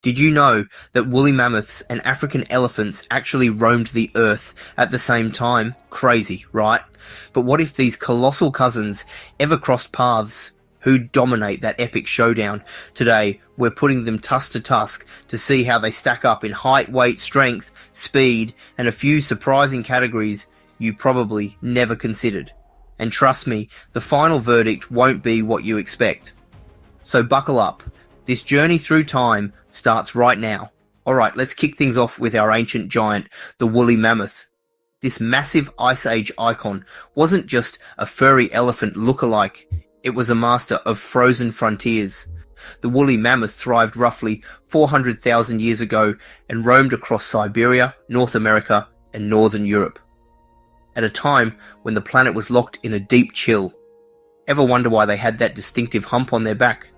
Did you know that woolly mammoths and African elephants actually roamed the earth at the same time? Crazy, right? But what if these colossal cousins ever crossed paths? Who'd dominate that epic showdown? Today, we're putting them tusk to tusk to see how they stack up in height, weight, strength, speed, and a few surprising categories you probably never considered. And trust me, the final verdict won't be what you expect. So buckle up. This journey through time starts right now. Alright, let's kick things off with our ancient giant, the woolly mammoth. This massive Ice Age icon wasn't just a furry elephant look-alike, it was a master of frozen frontiers. The woolly mammoth thrived roughly 400,000 years ago and roamed across Siberia, North America, and Northern Europe. At a time when the planet was locked in a deep chill. Ever wonder why they had that distinctive hump on their back?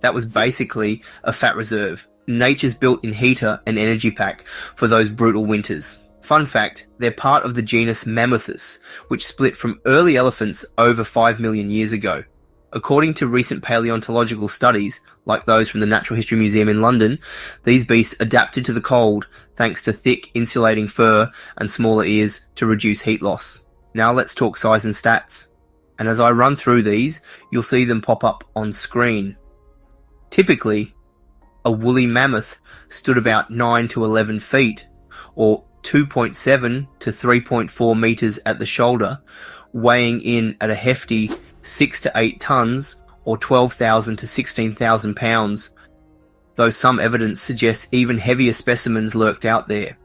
That was basically a fat reserve, nature's built-in heater and energy pack for those brutal winters. Fun fact, they're part of the genus Mammoths, which split from early elephants over 5 million years ago. According to recent paleontological studies, like those from the Natural History Museum in London, these beasts adapted to the cold thanks to thick insulating fur and smaller ears to reduce heat loss. Now let's talk size and stats. And as I run through these, you'll see them pop up on screen. Typically, a woolly mammoth stood about 9 to 11 feet, or 2.7 to 3.4 meters at the shoulder, weighing in at a hefty 6 to 8 tons, or 12,000 to 16,000 pounds, though some evidence suggests even heavier specimens lurked out there.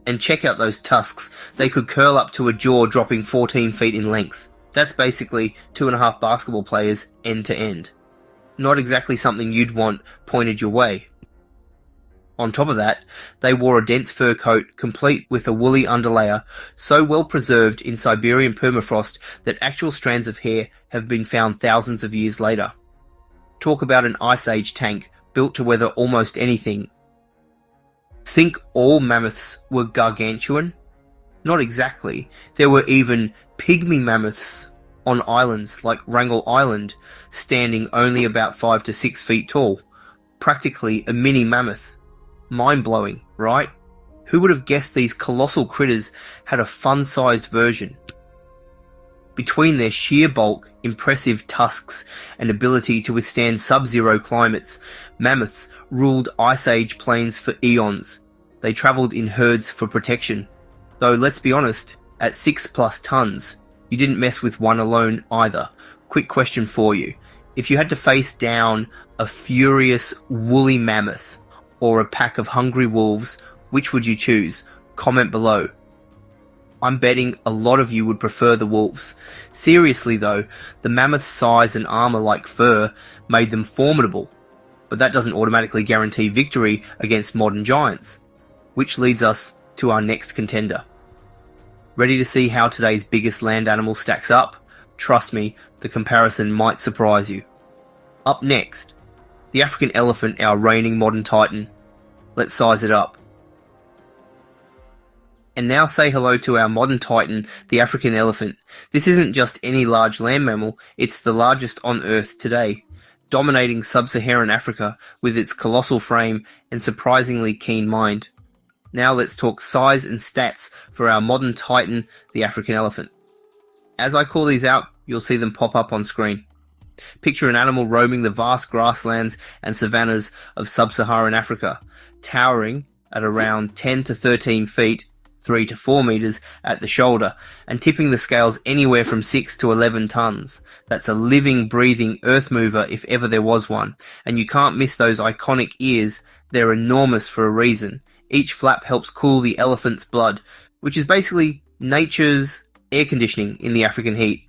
And check out those tusks, they could curl up to a jaw dropping 14 feet in length. That's basically 2.5 basketball players end to end. Not exactly something you'd want pointed your way. On top of that, they wore a dense fur coat complete with a woolly underlayer so well preserved in Siberian permafrost that actual strands of hair have been found thousands of years later. Talk about an Ice Age tank built to weather almost anything. Think all mammoths were gargantuan? Not exactly. There were even pygmy mammoths on islands like Wrangel Island, standing only about 5 to 6 feet tall. Practically a mini mammoth. Mind-blowing, right? Who would have guessed these colossal critters had a fun-sized version? Between their sheer bulk, impressive tusks, and ability to withstand sub-zero climates, mammoths ruled Ice Age plains for eons. They travelled in herds for protection. Though let's be honest, at 6+ tons, you didn't mess with one alone either. Quick question for you. If you had to face down a furious woolly mammoth or a pack of hungry wolves, which would you choose? Comment below. I'm betting a lot of you would prefer the wolves. Seriously though, the mammoth's size and armor-like fur made them formidable. But that doesn't automatically guarantee victory against modern giants. Which leads us to our next contender. Ready to see how today's biggest land animal stacks up? Trust me, the comparison might surprise you. Up next, the African elephant, our reigning modern titan. Let's size it up. And now say hello to our modern titan, the African elephant. This isn't just any large land mammal, it's the largest on Earth today, dominating sub-Saharan Africa with its colossal frame and surprisingly keen mind. Now let's talk size and stats for our modern titan, the African elephant. As I call these out, you'll see them pop up on screen. Picture an animal roaming the vast grasslands and savannas of sub-Saharan Africa, towering at around 10 to 13 feet, 3 to 4 meters at the shoulder, and tipping the scales anywhere from 6 to 11 tons. That's a living, breathing earth mover if ever there was one. And you can't miss those iconic ears, they're enormous for a reason. Each flap helps cool the elephant's blood, which is basically nature's air conditioning in the African heat.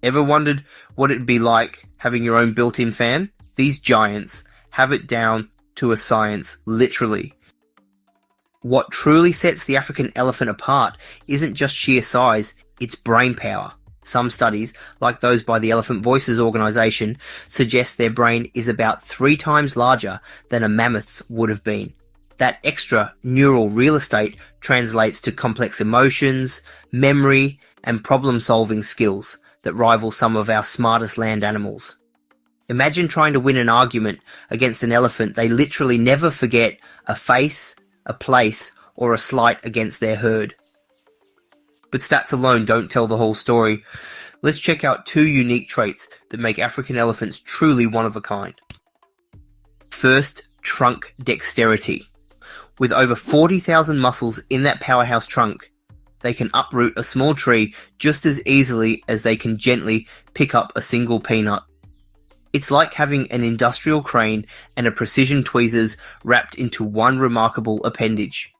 Ever wondered what it'd be like having your own built-in fan? These giants have it down to a science, literally. What truly sets the African elephant apart isn't just sheer size, it's brain power. Some studies, like those by the Elephant Voices organization, suggest their brain is about 3 times larger than a mammoth's would have been. That extra neural real estate translates to complex emotions, memory, and problem-solving skills that rival some of our smartest land animals. Imagine trying to win an argument against an elephant they literally never forget a face, a place, or a slight against their herd. But stats alone don't tell the whole story. Let's check out 2 unique traits that make African elephants truly one of a kind. First, trunk dexterity. With over 40,000 muscles in that powerhouse trunk, they can uproot a small tree just as easily as they can gently pick up a single peanut. It's like having an industrial crane and a precision tweezers wrapped into one remarkable appendage.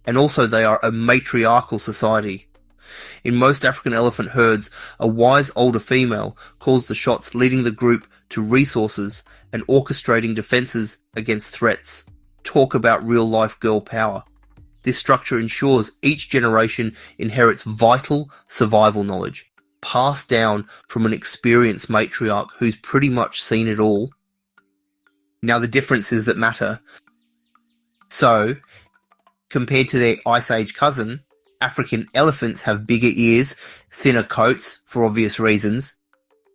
And also they are a matriarchal society. In most African elephant herds, a wise older female calls the shots, leading the group to resources and orchestrating defenses against threats. Talk about real-life girl power. This structure ensures each generation inherits vital survival knowledge, passed down from an experienced matriarch who's pretty much seen it all. Now the differences that matter. So, compared to their Ice Age cousin, African elephants have bigger ears, thinner coats for obvious reasons,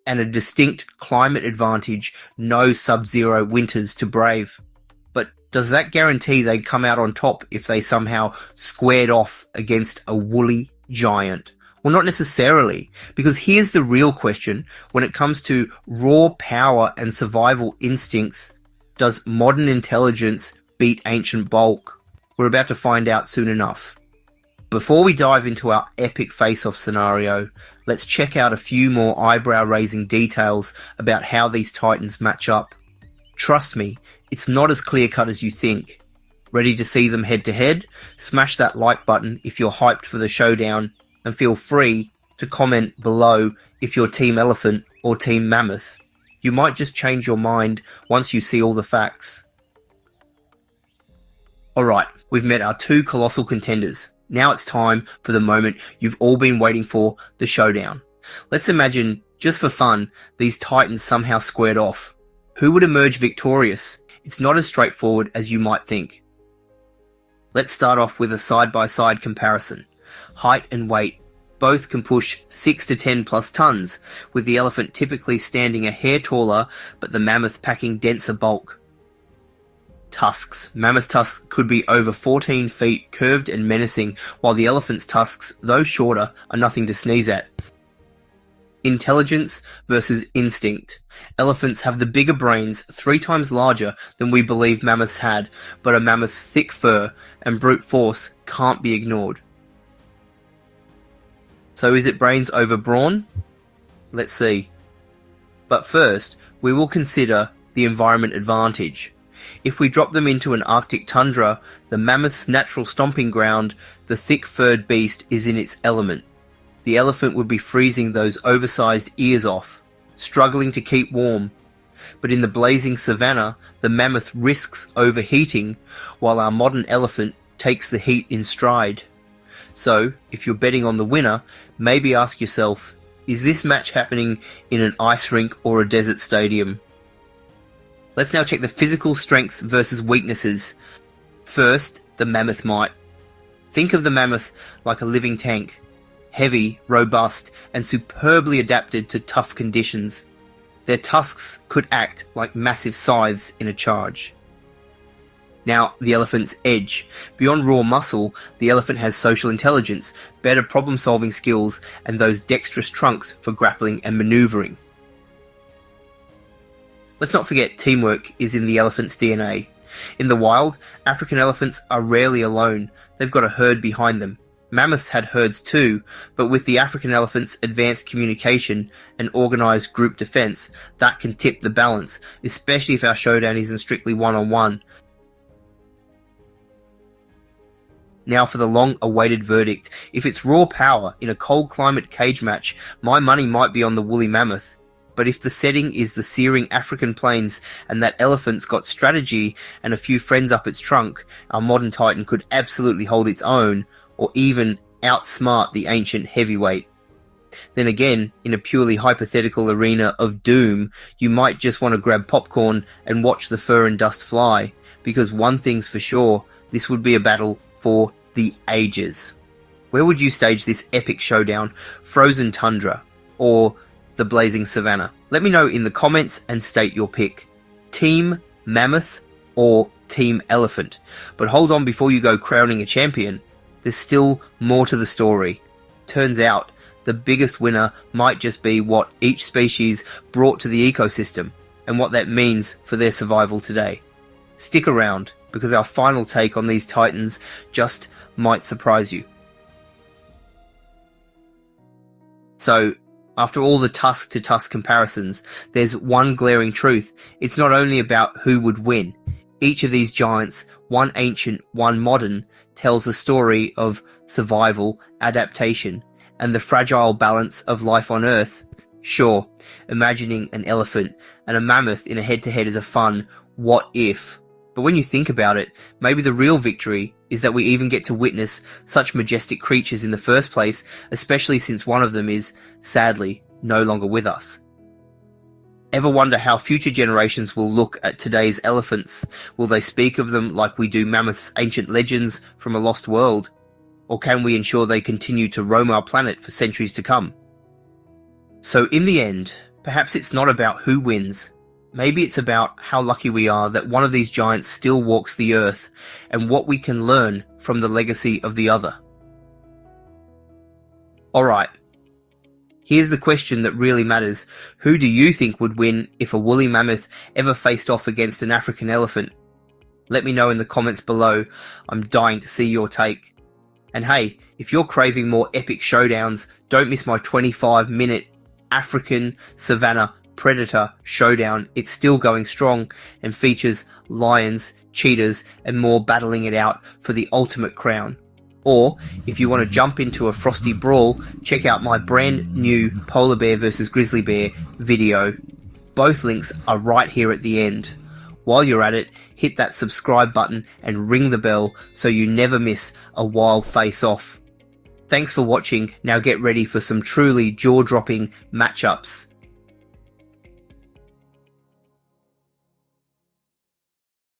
and a distinct climate advantage, no sub-zero winters to brave. But does that guarantee they'd come out on top if they somehow squared off against a woolly giant? Well, not necessarily, because here's the real question. When it comes to raw power and survival instincts, does modern intelligence beat ancient bulk? We're about to find out soon enough. Before we dive into our epic face-off scenario, let's check out a few more eyebrow-raising details about how these titans match up. Trust me, it's not as clear-cut as you think. Ready to see them head-to-head? Smash that like button if you're hyped for the showdown, and feel free to comment below if you're Team Elephant or Team Mammoth. You might just change your mind once you see all the facts. Alright, we've met our 2 colossal contenders. Now it's time for the moment you've all been waiting for, the showdown. Let's imagine, just for fun, these titans somehow squared off. Who would emerge victorious? It's not as straightforward as you might think. Let's start off with a side-by-side comparison. Height and weight. Both can push 6 to 10 plus tons, with the elephant typically standing a hair taller, but the mammoth packing denser bulk. Tusks. Mammoth tusks could be over 14 feet, curved and menacing, while the elephant's tusks, though shorter, are nothing to sneeze at. Intelligence versus instinct. Elephants have the bigger brains, 3 times larger than we believe mammoths had, but a mammoth's thick fur and brute force can't be ignored. So is it brains over brawn? Let's see. But first, we will consider the environment advantage. If we drop them into an Arctic tundra, the mammoth's natural stomping ground, the thick-furred beast is in its element. The elephant would be freezing those oversized ears off, struggling to keep warm. But in the blazing savanna, the mammoth risks overheating, while our modern elephant takes the heat in stride. So, if you're betting on the winner, maybe ask yourself, is this match happening in an ice rink or a desert stadium? Let's now check the physical strengths versus weaknesses. First, the mammoth might. Think of the mammoth like a living tank. Heavy, robust, and superbly adapted to tough conditions. Their tusks could act like massive scythes in a charge. Now, the elephant's edge. Beyond raw muscle, the elephant has social intelligence, better problem-solving skills, and those dexterous trunks for grappling and maneuvering. Let's not forget teamwork is in the elephant's DNA. In the wild, African elephants are rarely alone. They've got a herd behind them. Mammoths had herds too, but with the African elephant's advanced communication and organised group defence, that can tip the balance, especially if our showdown isn't strictly one-on-one. Now for the long-awaited verdict. If it's raw power in a cold climate cage match, my money might be on the woolly mammoth. But if the setting is the searing African plains and that elephant's got strategy and a few friends up its trunk, our modern titan could absolutely hold its own, or even outsmart the ancient heavyweight. Then again, in a purely hypothetical arena of doom, you might just want to grab popcorn and watch the fur and dust fly, because one thing's for sure, this would be a battle for the ages. Where would you stage this epic showdown? Frozen tundra, or the blazing savanna? Let me know in the comments and state your pick. Team Mammoth or Team Elephant. But hold on before you go crowning a champion. There's still more to the story. Turns out, the biggest winner might just be what each species brought to the ecosystem, and what that means for their survival today. Stick around, because our final take on these titans just might surprise you. So, after all the tusk to tusk comparisons, there's one glaring truth. It's not only about who would win. Each of these giants, one ancient, one modern, tells the story of survival, adaptation, and the fragile balance of life on Earth. Sure, imagining an elephant and a mammoth in a head-to-head is a fun what if. But when you think about it, maybe the real victory is that we even get to witness such majestic creatures in the first place, especially since one of them is, sadly, no longer with us. Ever wonder how future generations will look at today's elephants? Will they speak of them like we do mammoths' ancient legends from a lost world? Or can we ensure they continue to roam our planet for centuries to come? So in the end, perhaps it's not about who wins. Maybe it's about how lucky we are that one of these giants still walks the earth, and what we can learn from the legacy of the other. Alright, here's the question that really matters. Who do you think would win if a woolly mammoth ever faced off against an African elephant? Let me know in the comments below. I'm dying to see your take. And hey, if you're craving more epic showdowns, don't miss my 25-minute African Savannah Predator Showdown. It's still going strong and features lions, cheetahs, and more battling it out for the ultimate crown. Or, if you want to jump into a frosty brawl, check out my brand new polar bear versus grizzly bear video. Both links are right here at the end. While you're at it, hit that subscribe button and ring the bell so you never miss a wild face-off. Thanks for watching. Now get ready for some truly jaw-dropping matchups.